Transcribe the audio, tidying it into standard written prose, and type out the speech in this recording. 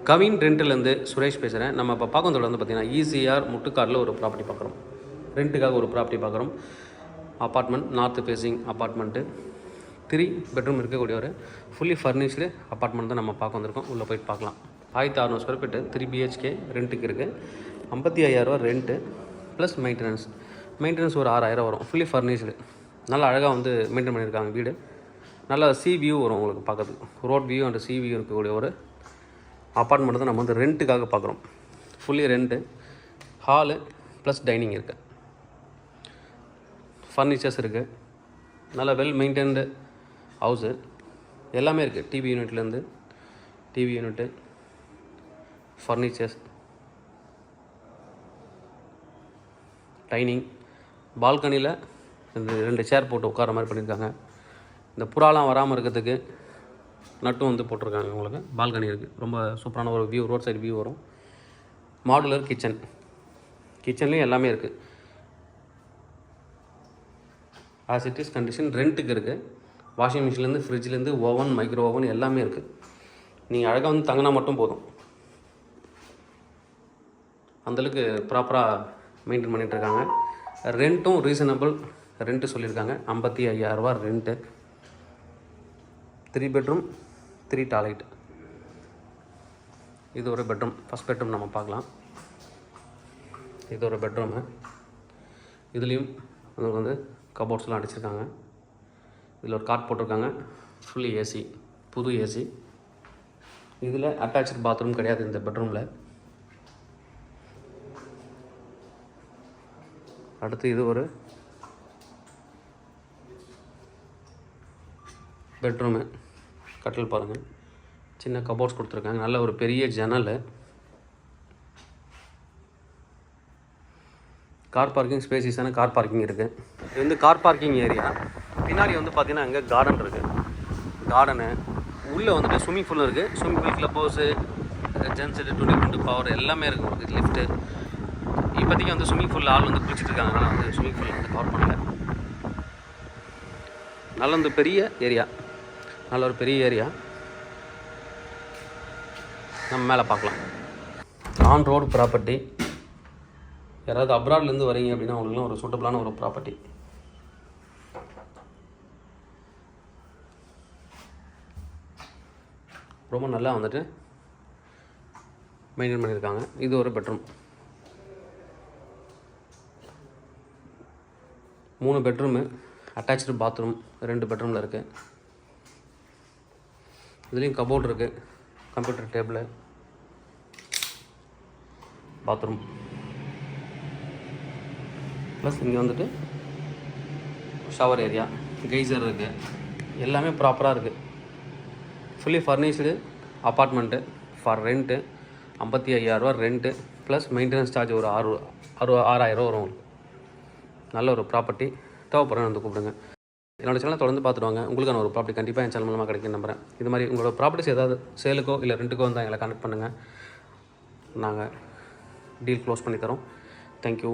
கவின் ரெண்டிலேருந்து சுரேஷ் பேசுகிறேன். நம்ம இப்போ பார்க்கறதோட வந்து பார்த்திங்கன்னா ஈசிஆர் முட்டுக்காடில் ஒரு ப்ராப்பர்ட்டி பார்க்குறோம். ரெண்ட்டுக்காக ஒரு ப்ராப்பர்ட்டி பார்க்குறோம். Apartment, north facing apartment, 3 bedroom இருக்கக்கூடிய ஒரு ஃபுல்லி ஃபர்னிஷ்டு அப்பார்ட்மெண்ட் தான் நம்ம பார்க்க வந்திருக்கோம். உள்ளே போய்ட்டு பார்க்கலாம். 1600 ஸ்கொயர் ஃபீட்டு 3 BHK ரெண்ட்டுக்கு இருக்குது. 55,000 ரூபா ரெண்ட்டு ப்ளஸ் மெயின்டெனன்ஸ் ஒரு 6,000 வரும். ஃபுல்லி ஃபர்னிஷ்டு, நல்லா அழகாக வந்து மெயின்டைன் பண்ணியிருக்காங்க வீடு. நல்லா சி வியூ வரும் உங்களுக்கு பார்க்கறதுக்கு. Road view and sea view இருக்கக்கூடிய ஒரு அப்பார்ட்மெண்ட் தான் நம்ம வந்து ரெண்ட்டுக்காக பார்க்குறோம். Fully rent, hall plus dining இருக்குது, ஃபர்னிச்சர்ஸ் இருக்குது, நல்லா வெல் மெயின்டைன்டு ஹவுஸு, எல்லாமே இருக்குது. டிவி யூனிட்லேருந்து டிவி யூனிட்டு, ஃபர்னிச்சர்ஸ், டைனிங், பால்கனியில் இந்த 2 சேர் போட்டு உட்கார மாதிரி பண்ணியிருக்காங்க. இந்த புறாலாம் வராமல் இருக்கிறதுக்கு நட்டும் வந்து போட்டிருக்காங்க. உங்களுக்கு பால்கனி இருக்குது. ரொம்ப சூப்பரான ஒரு வியூ, ரோட் சைடு வியூ வரும். மாடுலர் கிச்சன்லேயும் எல்லாமே இருக்குது. ஆஸ் இட் இஸ் கண்டிஷன் ரெண்ட்டுக்கு இருக்குது. வாஷிங் மிஷின்லேருந்து ஃப்ரிட்ஜ்லேருந்து ஓவன், மைக்ரோ ஓவன் எல்லாமே இருக்குது. நீங்கள் அழகாக வந்து தங்கினா மட்டும் போதும். அந்தளவுக்கு ப்ராப்பராக மெயின்டைன் பண்ணிகிட்ருக்காங்க. ரெண்ட்டும் ரீசனபிள் ரெண்ட்டு சொல்லியிருக்காங்க. 55,000 ரூபா ரெண்ட்டு. 3 bedroom 3 toilet. இது ஒரு பெட்ரூம். ஃபஸ்ட் பெட்ரூம் நம்ம பார்க்கலாம். இது ஒரு பெட்ரூமு. இதுலேயும் உங்களுக்கு வந்து கபோர்ட்ஸ்லாம் அடிச்சிருக்காங்க. இதில் ஒரு காட் போட்டிருக்காங்க. ஃபுல்லி ஏசி, புது ஏசி. இதில் அட்டாச்சு பாத்ரூம் கிடையாது இந்த பெட்ரூமில். அடுத்து இது ஒரு பெட்ரூமு. கட்டில் பாருங்கள், சின்ன கபோர்ட்ஸ் கொடுத்துருக்காங்க. நல்ல ஒரு பெரிய ஜன்னல். கார் பார்க்கிங், ஸ்பேசியஸான கார் பார்க்கிங் இருக்குது. இது வந்து கார் பார்க்கிங் ஏரியா. பின்னாடி வந்து பார்த்திங்கன்னா அங்கே கார்டன் இருக்குது. கார்டனு உள்ளே வந்துட்டு ஸ்விம்மிங் பூல் இருக்குது. Swimming pool, club house, gents 20 power எல்லாமே இருக்குது. உங்களுக்கு லிஃப்ட்டு. இப்போதைக்கு வந்து ஸ்விம்மிங் பூலில் ஆள் வந்து குளிச்சுட்டு இருக்காங்க. அதனால் வந்து ஸ்விம்மிங் பூல் வந்து கவர் பண்ணல. நல்ல வந்து பெரிய ஏரியா, நல்ல ஒரு பெரிய ஏரியா. நம்ம மேலே பார்க்கலாம். On road property. யாராவது அப்ராட்லேருந்து வரீங்க அப்படின்னா அவங்களுக்குலாம் ஒரு சூட்டபிளான ஒரு ப்ராப்பர்ட்டி. ரொம்ப நல்லா வந்துட்டு மெயின்டைன் பண்ணியிருக்காங்க. இது ஒரு பெட்ரூம். 3 பெட்ரூமு, அட்டாச்சு பாத்ரூம் 2 பெட்ரூமில் இருக்குது. இதுலேயும் கபோர்ட் இருக்குது, கம்ப்யூட்டர் டேபிள், பாத்ரூம். ப்ளஸ் இங்கே வந்துட்டு ஷவர் ஏரியா, கெய்சர் இருக்குது. எல்லாமே ப்ராப்பராக இருக்குது. Fully furnished apartment for rent. 55,000 ரூபா ரெண்ட்டு ப்ளஸ் மெயின்டெனன்ஸ் சார்ஜ் ஒரு 6,000 வரும் உங்களுக்கு. நல்ல ஒரு ப்ராப்பர்ட்டி. தேவைப்படுறேன் வந்து கூப்பிடுங்க. என்னோடய சேனலை தொடர்ந்து பார்த்துட்டு வாங்க. உங்களுக்கான ஒரு ப்ராப்பர்ட்டி கண்டிப்பாக என் சேனல் மூலமாக கிடைக்கும் நம்புகிறேன். இது மாதிரி உங்களோட ப்ராப்பர்ட்டிஸ் ஏதாவது சேலுக்கோ இல்லை ரெண்ட்டுக்கோ வந்தால் எங்களை கான்டெக்ட் பண்ணுங்கள். நாங்கள் டீல் க்ளோஸ் பண்ணி தரோம். தேங்க்யூ.